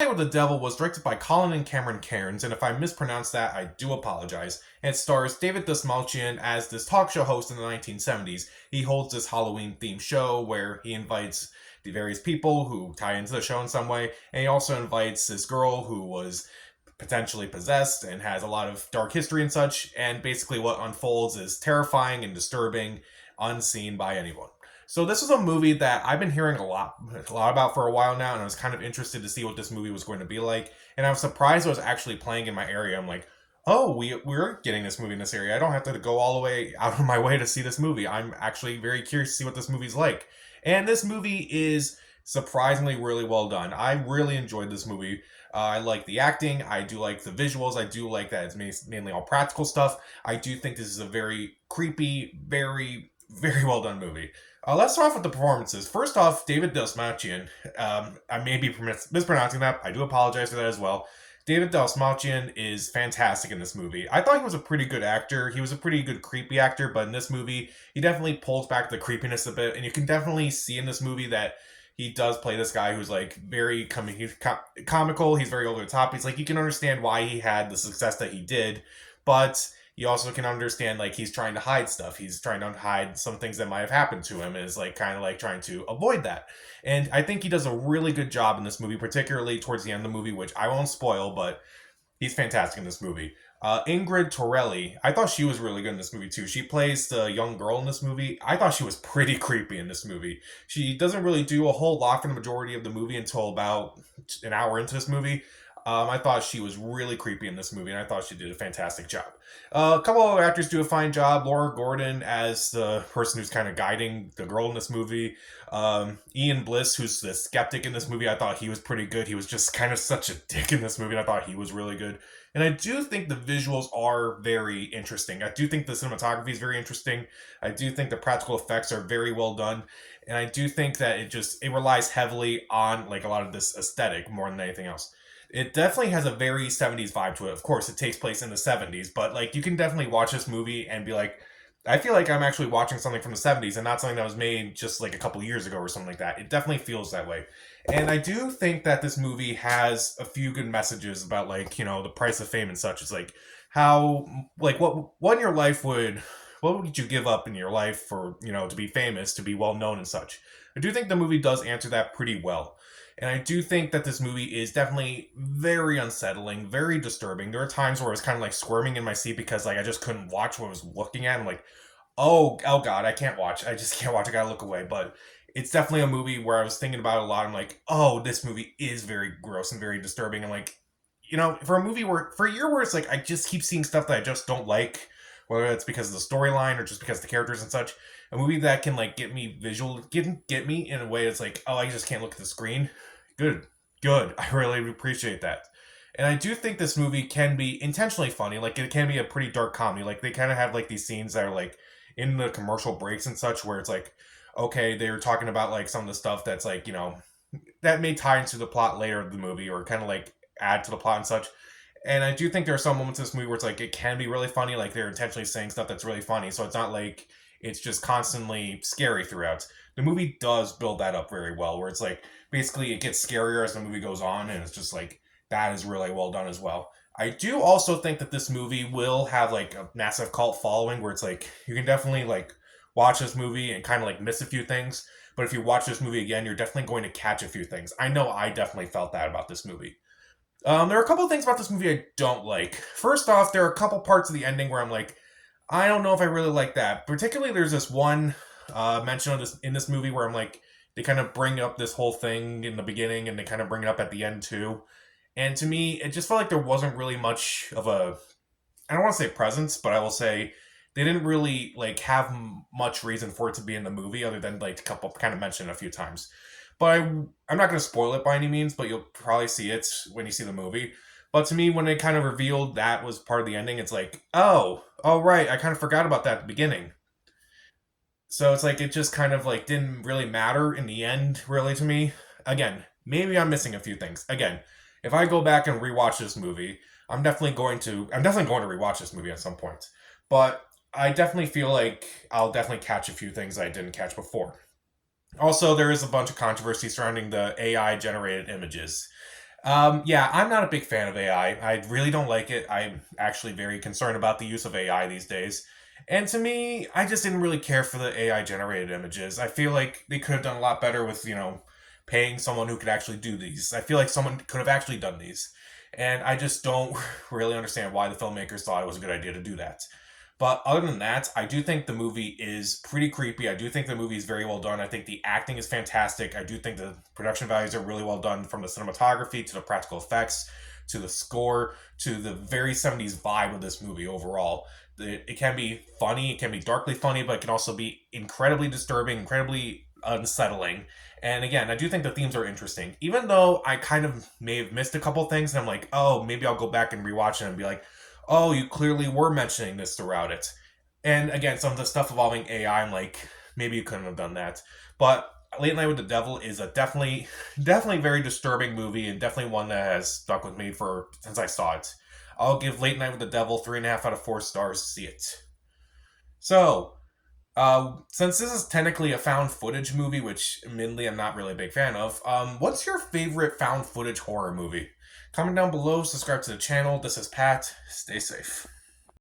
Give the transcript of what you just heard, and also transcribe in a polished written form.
Night with the Devil was directed by Colin and Cameron Cairns, and if I mispronounced that, I do apologize. And it stars David Dastmalchian as this talk show host in the 1970s. He holds this Halloween-themed show where he invites the various people who tie into the show in some way, and he also invites this girl who was potentially possessed and has a lot of dark history and such, and basically what unfolds is terrifying and disturbing, unseen by anyone. So this is a movie that I've been hearing a lot about for a while now, and I was kind of interested to see what this movie was going to be like. And I was surprised it was actually playing in my area. I'm like, oh, we're getting this movie in this area. I don't have to go all the way out of my way to see this movie. I'm actually very curious to see what this movie's like. And this movie is surprisingly really well done. I really enjoyed this movie. I like the acting. I do like the visuals. I do like that it's mainly all practical stuff. I do think this is a very creepy, very well done movie. Let's start off with the performances. First off, David Dastmalchian. I may be mispronouncing that. I do apologize for that as well. David Dastmalchian is fantastic in this movie. I thought he was a pretty good actor. He was a pretty good creepy actor, but in this movie, he definitely pulls back the creepiness a bit, and you can definitely see in this movie that he does play this guy who's like he's comical. He's very over the top. He's like, you can understand why he had the success that he did, but you also can understand like he's trying to hide stuff. He's trying to hide some things that might have happened to him and is like kind of like trying to avoid that. And I think he does a really good job in this movie, particularly towards the end of the movie, which I won't spoil, but he's fantastic in this movie. Ingrid Torelli, I thought she was really good in this movie too. She plays the young girl in this movie. I thought she was pretty creepy in this movie. She doesn't really do a whole lot for the majority of the movie until about an hour into this movie. I thought she was really creepy in this movie, and I thought she did a fantastic job. A couple other actors do a fine job. Laura Gordon as the person who's kind of guiding the girl in this movie. Ian Bliss, who's the skeptic in this movie, I thought he was pretty good. He was just kind of such a dick in this movie, and I thought he was really good. And I do think the visuals are very interesting. I do think the cinematography is very interesting. I do think the practical effects are very well done. And I do think that it relies heavily on like a lot of this aesthetic more than anything else. It definitely has a very 70s vibe to it. Of course, it takes place in the 70s, but like you can definitely watch this movie and be like, I feel like I'm actually watching something from the 70s and not something that was made just like a couple years ago or something like that. It definitely feels that way. And I do think that this movie has a few good messages about like, the price of fame and such. It's like how like what in your life what would you give up in your life for, to be famous, to be well known and such. I do think the movie does answer that pretty well. And I do think that this movie is definitely very unsettling, very disturbing. There are times where I was kind of like squirming in my seat because like I just couldn't watch what I was looking at. I'm like, oh God, I can't watch. I just can't watch. I gotta look away. But it's definitely a movie where I was thinking about it a lot. I'm like, oh, this movie is very gross and very disturbing. And like, for a movie for a year where it's like I just keep seeing stuff that I just don't like, whether it's because of the storyline or just because of the characters and such. A movie that can like get me in a way that's like, oh, I just can't look at the screen. Good. I really appreciate that. And I do think this movie can be intentionally funny. Like it can be a pretty dark comedy. Like they kind of have like these scenes that are like in the commercial breaks and such, where it's like, okay, they're talking about like some of the stuff that's like that may tie into the plot later of the movie or kind of like add to the plot and such. And I do think there are some moments in this movie where it's like it can be really funny. Like they're intentionally saying stuff that's really funny. So it's not like it's just constantly scary throughout. The movie does build that up very well, where it's like basically it gets scarier as the movie goes on, and it's just like that is really well done as well. I do also think that this movie will have like a massive cult following, where it's like you can definitely like watch this movie and kind of like miss a few things, but if you watch this movie again, you're definitely going to catch a few things. I know I definitely felt that about this movie. There are a couple of things about this movie I don't like. First off, there are a couple parts of the ending where I'm like, I don't know if I really like that. Particularly, there's this one mention of this in this movie where I'm like, they kind of bring up this whole thing in the beginning and they kind of bring it up at the end too. And to me, it just felt like there wasn't really much of I don't want to say presence, but I will say they didn't really like have much reason for it to be in the movie other than like a couple kind of mentioned a few times. But I'm not going to spoil it by any means, but you'll probably see it when you see the movie. But to me, when they kind of revealed that was part of the ending, it's like, oh right, I kind of forgot about that at the beginning. So it's like it just kind of like didn't really matter in the end, really, to me. Again, maybe I'm missing a few things. Again, if I go back and rewatch this movie, I'm definitely going to rewatch this movie at some point. But I definitely feel like I'll definitely catch a few things I didn't catch before. Also, there is a bunch of controversy surrounding the AI generated images. Yeah, I'm not a big fan of AI. I really don't like it. I'm actually very concerned about the use of AI these days. And to me, I just didn't really care for the AI generated images. I feel like they could have done a lot better with, paying someone who could actually do these. I feel like someone could have actually done these. And I just don't really understand why the filmmakers thought it was a good idea to do that. But other than that, I do think the movie is pretty creepy. I do think the movie is very well done. I think the acting is fantastic. I do think the production values are really well done, from the cinematography to the practical effects to the score to the very 70s vibe of this movie overall. It can be funny, it can be darkly funny, but it can also be incredibly disturbing, incredibly unsettling. And again, I do think the themes are interesting. Even though I kind of may have missed a couple things, and I'm like, oh, maybe I'll go back and rewatch it and be like, oh, you clearly were mentioning this throughout it. And again, some of the stuff involving AI, I'm like, maybe you couldn't have done that. But Late Night with the Devil is a definitely very disturbing movie, and definitely one that has stuck with me for since I saw it. I'll give Late Night with the Devil 3.5 out of 4 stars to see it. So, since this is technically a found footage movie, which admittedly I'm not really a big fan of, what's your favorite found footage horror movie? Comment down below, subscribe to the channel. This is Pat. Stay safe.